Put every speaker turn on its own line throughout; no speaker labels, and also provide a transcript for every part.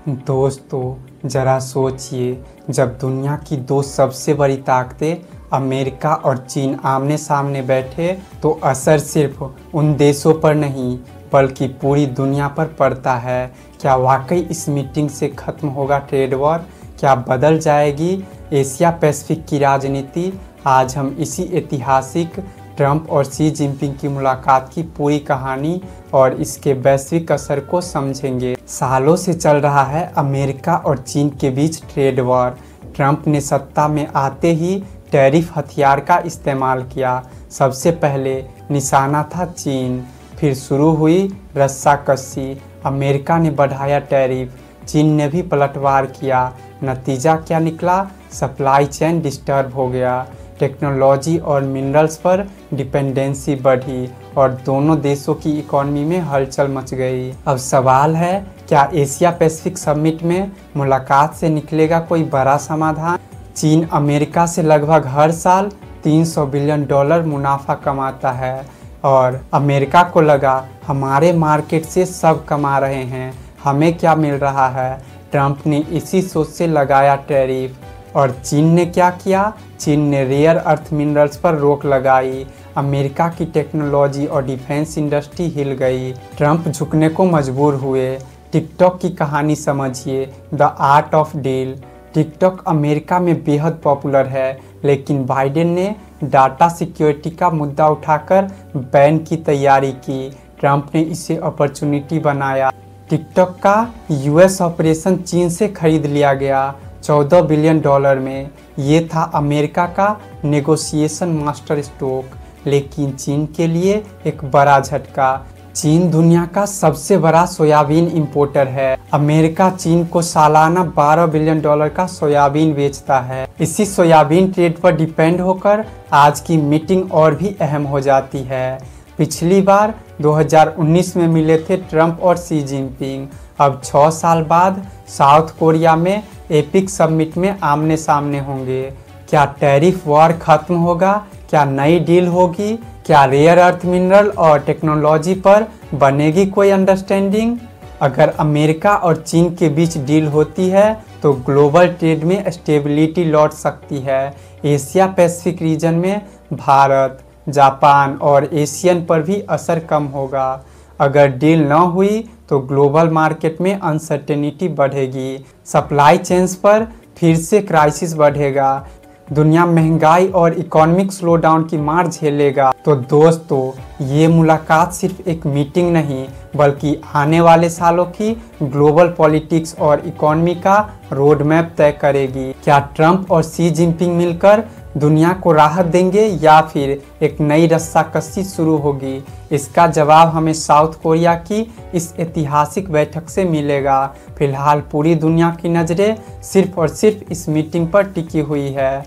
दोस्तों ज़रा सोचिए, जब दुनिया की दो सबसे बड़ी ताकतें अमेरिका और चीन आमने सामने बैठे तो असर सिर्फ उन देशों पर नहीं बल्कि पूरी दुनिया पर पड़ता है। क्या वाकई इस मीटिंग से ख़त्म होगा ट्रेड वॉर? क्या बदल जाएगी एशिया पैसिफिक की राजनीति? आज हम इसी ऐतिहासिक ट्रंप और शी जिनपिंग की मुलाकात की पूरी कहानी और इसके वैश्विक असर को समझेंगे। सालों से चल रहा है अमेरिका और चीन के बीच ट्रेड वॉर। ट्रंप ने सत्ता में आते ही टैरिफ हथियार का इस्तेमाल किया। सबसे पहले निशाना था चीन, फिर शुरू हुई रस्साकसी। अमेरिका ने बढ़ाया टैरिफ, चीन ने भी पलटवार किया। नतीजा क्या निकला? सप्लाई चेन डिस्टर्ब हो गया, टेक्नोलॉजी और मिनरल्स पर डिपेंडेंसी बढ़ी और दोनों देशों की इकोनॉमी में हलचल मच गई। अब सवाल है, क्या एशिया पैसिफिक समिट में मुलाकात से निकलेगा कोई बड़ा समाधान? चीन अमेरिका से लगभग हर साल $300 बिलियन मुनाफा कमाता है और अमेरिका को लगा हमारे मार्केट से सब कमा रहे हैं, हमें क्या मिल रहा है? ट्रंप ने इसी सोच से लगाया टैरिफ। और चीन ने क्या किया? चीन ने रेयर अर्थ मिनरल्स पर रोक लगाई। अमेरिका की टेक्नोलॉजी और डिफेंस इंडस्ट्री हिल गई। ट्रंप झुकने को मजबूर हुए। टिकटॉक की कहानी समझिए, the art of deal. TikTok America में बेहद पॉपुलर है, लेकिन बाइडेन ने डाटा सिक्योरिटी का मुद्दा उठाकर बैन की तैयारी की। ट्रंप ने इसे अपॉर्चुनिटी बनाया। टिकटॉक का यूएस ऑपरेशन चीन से खरीद लिया गया $14 बिलियन में। ये था अमेरिका का नेगोशिएशन मास्टर स्ट्रोक। लेकिन चीन के लिए एक बड़ा झटका। चीन दुनिया का सबसे बड़ा सोयाबीन इंपोर्टर है। अमेरिका चीन को सालाना $12 बिलियन का सोयाबीन बेचता है। इसी सोयाबीन ट्रेड पर डिपेंड होकर आज की मीटिंग और भी अहम हो जाती है। पिछली बार 2019 में मिले थे ट्रंप और शी जिनपिंग। अब 6 साल बाद साउथ कोरिया में एपिक समिट में आमने सामने होंगे। क्या टैरिफ वॉर खत्म होगा? क्या नई डील होगी? क्या रेयर अर्थ मिनरल और टेक्नोलॉजी पर बनेगी कोई अंडरस्टैंडिंग? अगर अमेरिका और चीन के बीच डील होती है तो ग्लोबल ट्रेड में स्टेबिलिटी लौट सकती है। एशिया पैसिफिक रीजन में भारत, जापान और एशियन पर भी असर कम होगा। अगर डील न हुई तो ग्लोबल मार्केट में अनसर्टेनिटी बढ़ेगी, सप्लाई चेन्स पर फिर से क्राइसिस बढ़ेगा, दुनिया महंगाई और इकोनॉमिक स्लोडाउन की मार झेलेगा। तो दोस्तों, ये मुलाकात सिर्फ एक मीटिंग नहीं बल्कि आने वाले सालों की ग्लोबल पॉलिटिक्स और इकोनॉमी का रोड मैप तय करेगी। क्या ट्रंप और शी जिनपिंग मिलकर दुनिया को राहत देंगे या फिर एक नई रस्साकसी शुरू होगी? इसका जवाब हमें साउथ कोरिया की इस ऐतिहासिक बैठक से मिलेगा। फिलहाल पूरी दुनिया की नज़रें सिर्फ और सिर्फ इस मीटिंग पर टिकी हुई है।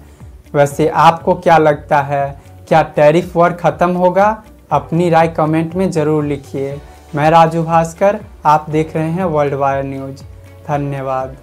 वैसे आपको क्या लगता है, क्या टैरिफ वॉर ख़त्म होगा? अपनी राय कमेंट में ज़रूर लिखिए। मैं राजू भास्कर, आप देख रहे हैं वर्ल्ड वायर न्यूज़। धन्यवाद।